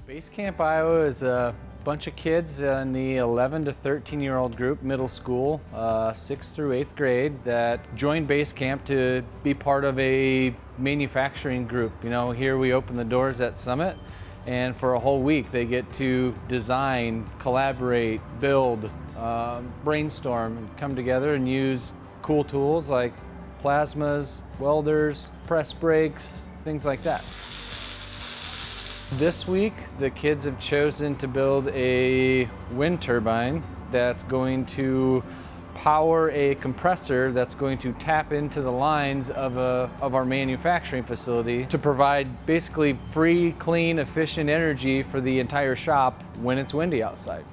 Basecamp Iowa is a bunch of kids in the 11 to 13-year-old group, middle school, 6th through 8th grade, that joined Basecamp to be part of a manufacturing group. You know, here we open the doors at Summit, and for a whole week they get to design, collaborate, build, brainstorm, and come together and use cool tools like plasmas, welders, press brakes, things like that. This week, the kids have chosen to build a wind turbine that's going to power a compressor that's going to tap into the lines of our manufacturing facility to provide basically free, clean, efficient energy for the entire shop when it's windy outside.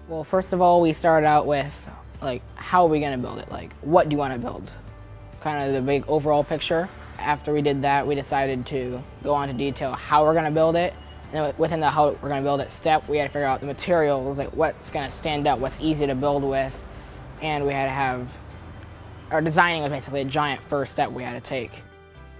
Well, first of all, we started out with, like, how are we going to build it? Like, what do you want to build? Kind of the big overall picture. After we did that, we decided to go on to detail how we're going to build it. And within the how we're going to build it step, we had to figure out the materials, like what's going to stand out, what's easy to build with. And we had to have, our designing was basically a giant first step we had to take.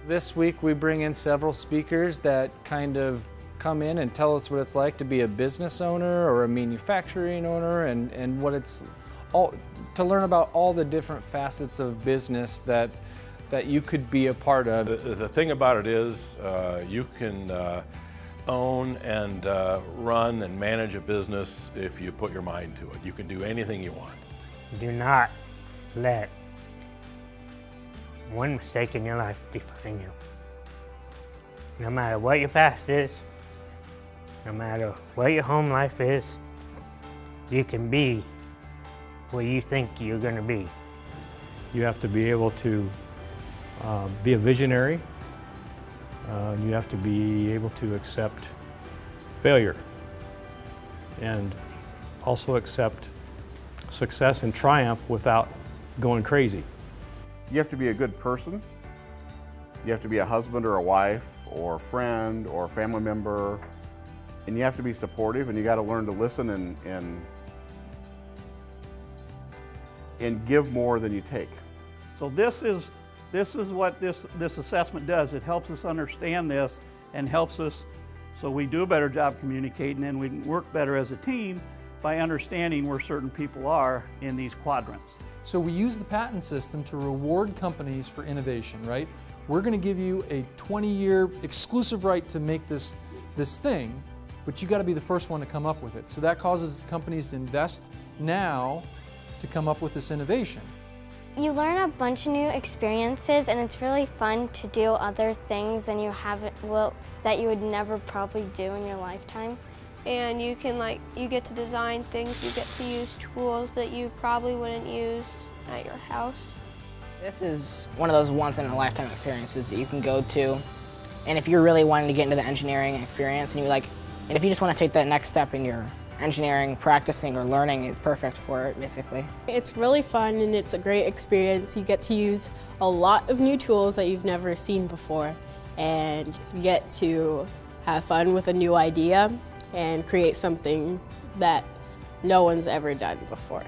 This week we bring in several speakers that kind of come in and tell us what it's like to be a business owner or a manufacturing owner, and what it's all, to learn about all the different facets of business that you could be a part of. The thing about it is you can own and run and manage a business if you put your mind to it. You can do anything you want. Do not let one mistake in your life define you. No matter what your past is, no matter what your home life is, you can be what you think you're going to be. You have to be able to be a visionary. You have to be able to accept failure and also accept success and triumph without going crazy. You have to be a good person. You have to be a husband or a wife or a friend or a family member, and you have to be supportive, and you got to learn to listen and give more than you take. So this is what this assessment does. It helps us understand this and helps us so we do a better job communicating, and we work better as a team by understanding where certain people are in these quadrants. So we use the patent system to reward companies for innovation, right? We're going to give you a 20-year exclusive right to make this thing, but you got to be the first one to come up with it. So that causes companies to invest now to come up with this innovation. You learn a bunch of new experiences, and it's really fun to do other things than that you would never probably do in your lifetime. And you get to design things, you get to use tools that you probably wouldn't use at your house. This is one of those once-in-a-lifetime experiences that you can go to, and if you're really wanting to get into the engineering experience, and if you just want to take that next step in your engineering, practicing, or learning, it's perfect for it, basically. It's really fun and it's a great experience. You get to use a lot of new tools that you've never seen before, and you get to have fun with a new idea and create something that no one's ever done before.